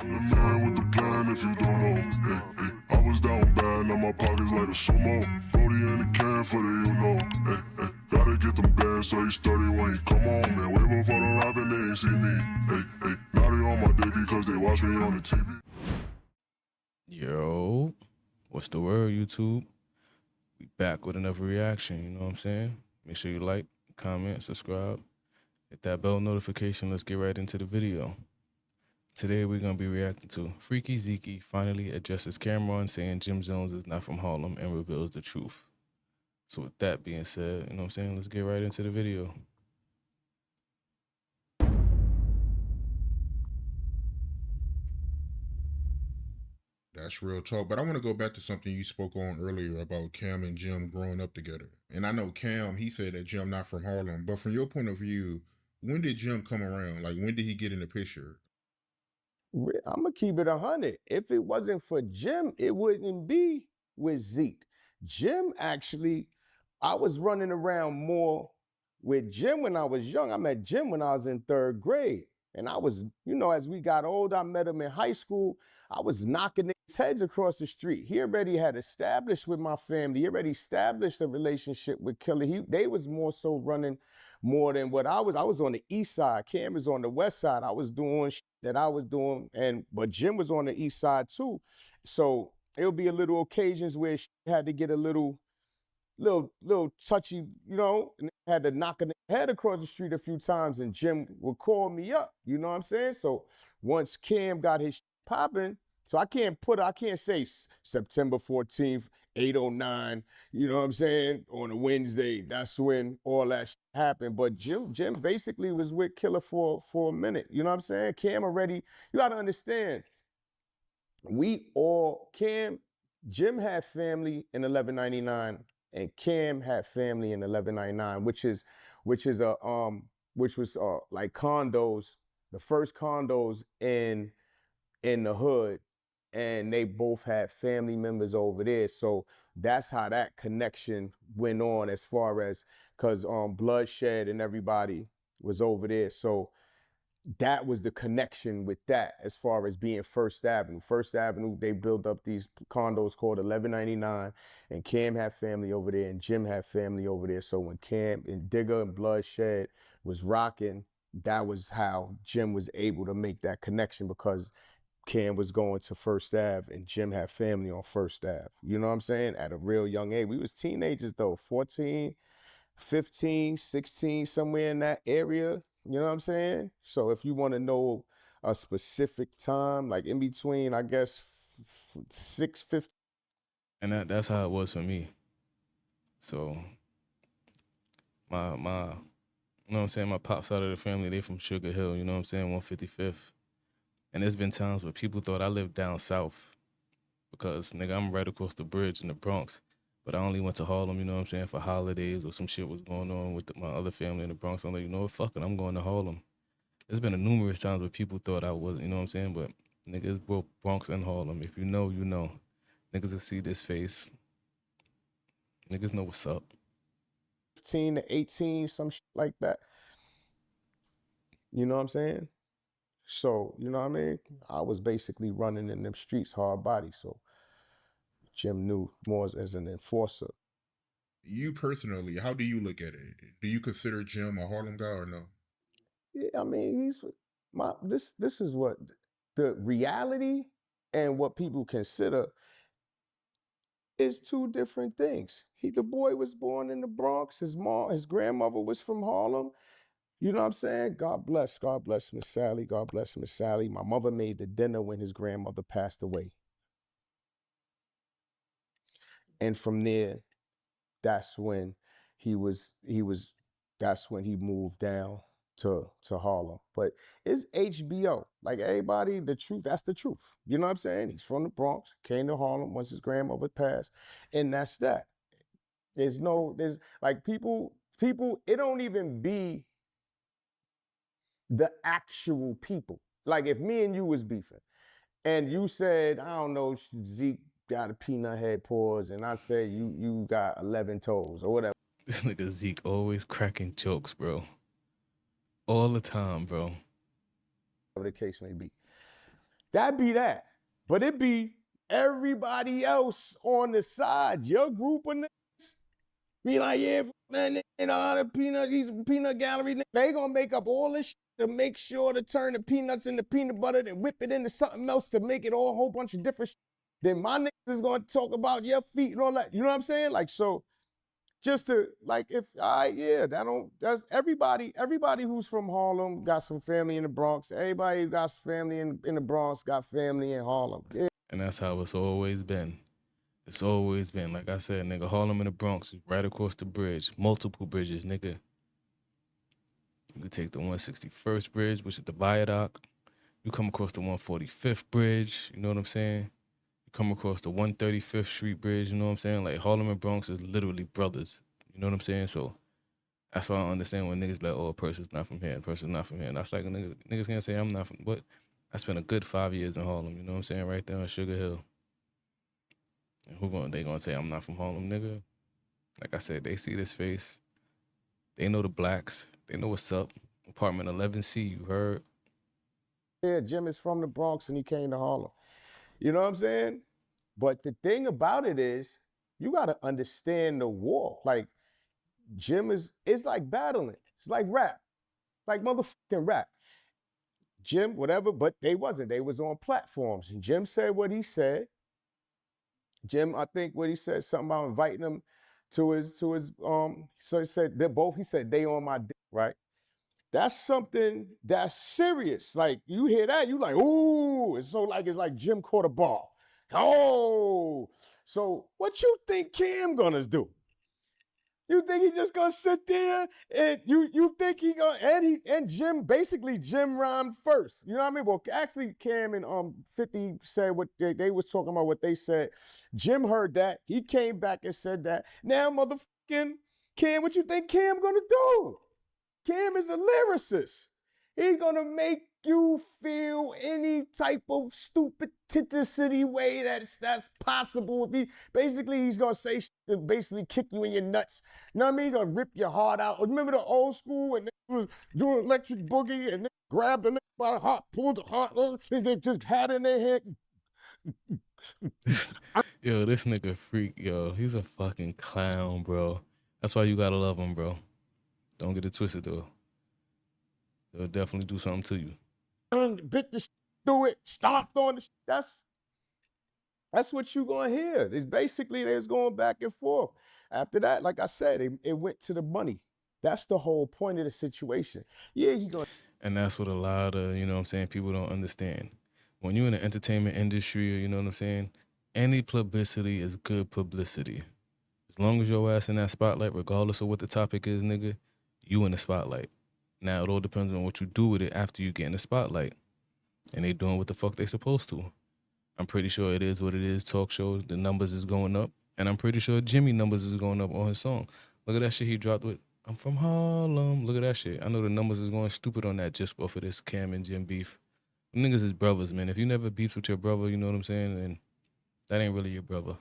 The man with the plan if you don't know. Hey, hey, I was down bad, now my pockets like a sumo. Brody in the can for the you know. Hey, hey, gotta get them bands so he's 30 when he come on, man. Way before the rapping, they ain't see me. Hey, hey, now they on my dick because they watch me on the TV. Yo, what's the word, YouTube? We back with another reaction, you know what I'm saying? Make sure you like, comment, subscribe, hit that bell notification. Let's get right into the video. Today we're going to be reacting to Freeky Zeeky finally addresses Camron'S saying Jim Jones is not from Harlem and reveals the truth. So with that being said, you know what I'm saying? Let's get right into the video. That's real talk. But I want to go back to something you spoke on earlier about Cam and Jim growing up together. And I know Cam, he said that Jim not from Harlem. But from your point of view, when did Jim come around? Like, when did he get in the picture? I'm gonna keep it 100. If it wasn't for Jim, it wouldn't be with Zeke. Jim actually, I was running around more with Jim when I was young. I met Jim when I was in 3rd grade. And I was, as we got older, I met him in high school. I was knocking his heads across the street. He already had established with my family. He already established a relationship with Killer. They was more so running more than what I was. I was on the east side. Cam was on the west side. I was doing that I was doing, but Jim was on the east side too. So it'll be a little occasions where she had to get a little touchy, and had to knock her head across the street a few times, and Jim would call me up. You know what I'm saying? So once Cam got his popping, so I can't say September 14th, 809, you know what I'm saying, on a Wednesday. That's when all that happened. But Jim basically was with Killer for a minute. You know what I'm saying? Cam already, you got to understand, Jim had family in 1199 and Cam had family in 1199, which was like condos, the first condos in the hood, and they both had family members over there. So that's how that connection went on, as far as, because Bloodshed and everybody was over there. So that was the connection with that, as far as being First Avenue. First Avenue, they built up these condos called 1199, and Cam had family over there, and Jim had family over there. So when Cam and Digger and Bloodshed was rocking, that was how Jim was able to make that connection, because Cam was going to First Ave and Jim had family on First Ave. You know what I'm saying? At a real young age. We was teenagers though, 14, 15, 16, somewhere in that area. You know what I'm saying? So if you want to know a specific time, like in between, I guess 6, 15. And that's how it was for me. So my you know what I'm saying, my pops side of the family, they from Sugar Hill, you know what I'm saying, 155th. And there's been times where people thought I lived down south because, nigga, I'm right across the bridge in the Bronx. But I only went to Harlem, you know what I'm saying, for holidays or some shit was going on with my other family in the Bronx. I'm like, you know what, fuck it, I'm going to Harlem. There's been numerous times where people thought I was, you know what I'm saying, but nigga, it's both Bronx and Harlem. If you know, you know. Niggas will see this face. Niggas know what's up. 15 to 18, some shit like that. You know what I'm saying? So, you know what I mean? I was basically running in them streets hard body. So Jim knew more as an enforcer. You personally, how do you look at it? Do you consider Jim a Harlem guy or no? Yeah, I mean, this is what the reality and what people consider is two different things. The boy was born in the Bronx. His grandmother was from Harlem. You know what I'm saying? God bless Miss Sally. God bless Miss Sally. My mother made the dinner when his grandmother passed away. And from there, that's when that's when he moved down to Harlem. But it's HBO. Like everybody, the truth, that's the truth. You know what I'm saying? He's from the Bronx, came to Harlem once his grandmother passed, and that's that. There's like people, it don't even be the actual people. Like if me and you was beefing, and you said, I don't know, Zeke got a peanut head paws, and I said you got 11 toes or whatever. This nigga Zeke always cracking jokes, bro. All the time, bro. Whatever the case may be. That'd be that. But it be everybody else on the side, your group of niggas, be like, yeah, man, the peanut, he's a peanut gallery. They gonna make up all this shit to make sure to turn the peanuts into peanut butter and whip it into something else to make it all a whole bunch of different shit. Then my niggas is gonna talk about your feet and all that. You know what I'm saying? Like, so just to, like, if, that's everybody who's from Harlem got some family in the Bronx. Everybody who got some family in the Bronx got family in Harlem. Yeah. And that's how it's always been. It's always been. Like I said, nigga, Harlem and the Bronx is right across the bridge. Multiple bridges, nigga. You could take the 161st bridge, which is the viaduct. You come across the 145th bridge, you know what I'm saying? You come across the 135th Street bridge, you know what I'm saying? Like, Harlem and Bronx is literally brothers, you know what I'm saying? So that's why I understand when niggas be like, oh, a person's not from here, a person's not from here. And that's like, niggas can't say I'm not from, but I spent a good 5 years in Harlem, you know what I'm saying? Right there on Sugar Hill. And they gonna say I'm not from Harlem, nigga? Like I said, they see this face. They know the blacks. They know what's up. Apartment 11C, you heard? Yeah, Jim is from the Bronx and he came to Harlem. You know what I'm saying? But the thing about it is, you gotta understand the war. Like, Jim it's like battling. It's like rap. Like motherfucking rap. Jim, whatever, but they wasn't. They was on platforms. And Jim said what he said. Jim, I think what he said, something about inviting him to his, so he said, he said, they on my dick, right? That's something that's serious. Like, you hear that, you like, ooh, it's like Jim caught a ball. Oh, so what you think Cam gonna do? You think he just gonna sit there and you think he gonna, and Jim rhymed first. You know what I mean? Well, actually Cam and 50 said what they was talking about what they said. Jim heard that. He came back and said that. Now motherfucking Cam, what you think Cam gonna do? Cam is a lyricist. He's gonna make you feel any type of stupidity way that's possible. He's gonna say shit to basically kick you in your nuts. You know what I mean? He's gonna rip your heart out. Remember the old school when they was doing electric boogie and they grabbed the nigga by the heart, pulled the heart, they just had it in their head. Yo, this nigga freak, yo. He's a fucking clown, bro. That's why you gotta love him, bro. Don't get it twisted, though. He'll definitely do something to you. Bit the through it, stomped on the That's what you gonna hear. It's basically they was going back and forth. After that, like I said, it went to the money. That's the whole point of the situation. Yeah, he gonna. And that's what a lot of, you know what I'm saying, people don't understand. When you're in the entertainment industry, you know what I'm saying, any publicity is good publicity. As long as your ass in that spotlight, regardless of what the topic is, nigga, you in the spotlight. Now, it all depends on what you do with it after you get in the spotlight. And they doing what the fuck they supposed to. I'm pretty sure it is what it is. Talk shows, the numbers is going up. And I'm pretty sure Jimmy numbers is going up on his song. Look at that shit he dropped with, I'm from Harlem. Look at that shit. I know the numbers is going stupid on that just off of this Cam and Jim beef. Niggas is brothers, man. If you never beefed with your brother, you know what I'm saying, then that ain't really your brother.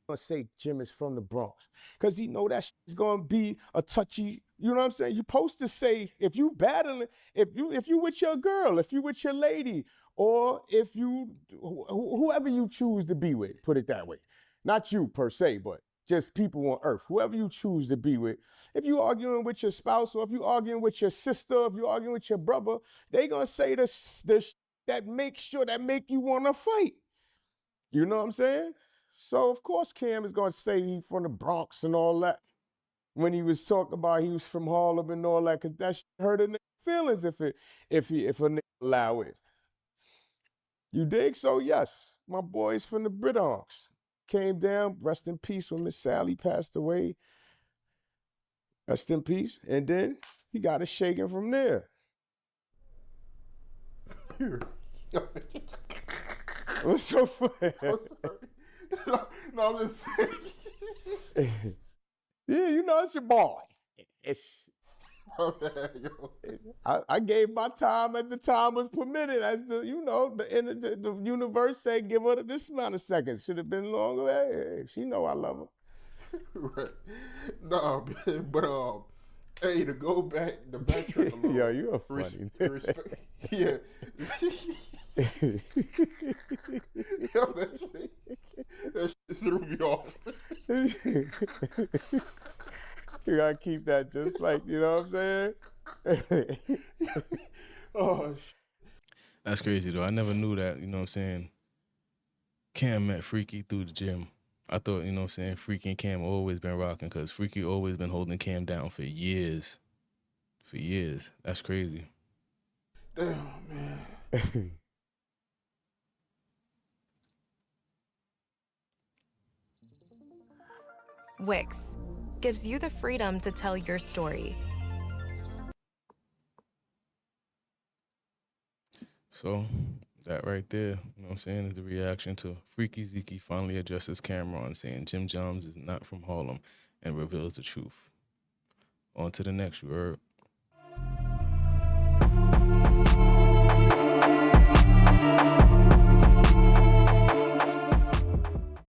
Gonna say Jim is from the Bronx because he know that is gonna be a touchy. You know what I'm saying? You supposed to say if you battling, if you with your girl, if you with your lady, or if you whoever you choose to be with. Put it that way, not you per se, but just people on earth, whoever you choose to be with. If you arguing with your spouse, or if you arguing with your sister, if you arguing with your brother, they gonna say this that make you wanna fight. You know what I'm saying? So, of course, Cam is going to say he from the Bronx and all that when he was talking about he was from Harlem and all that, because that shit hurt a nigga feelings if a nigga allow it. You dig? So, yes, my boys from the Bronx came down, rest in peace when Miss Sally passed away. Rest in peace. And then he got it shaking from there. What's so funny? No, I'm just saying. Yeah, you know, it's your boy. I gave my time as the time was permitted. As the, you know, the universe said, give her this amount of seconds. Should have been longer. Hey, she know I love her. Right. No, but Hey, to go back, the backtrack a little. Yo, you're funny. Yeah. Yo, that shit threw me off. You gotta keep that just like, you know what I'm saying? Oh, That's crazy though. I never knew that, you know what I'm saying? Cam met Freaky through the gym. I thought, you know what I'm saying, Freaky and Cam always been rocking because Freaky always been holding Cam down for years. For years. That's crazy. damn, man. Wix gives you the freedom to tell your story. So that right there, you know what I'm saying, is the reaction to Freaky Zeeky finally addresses Camron'S, saying Jim Jones is not from Harlem and reveals the truth. On to the next, you heard.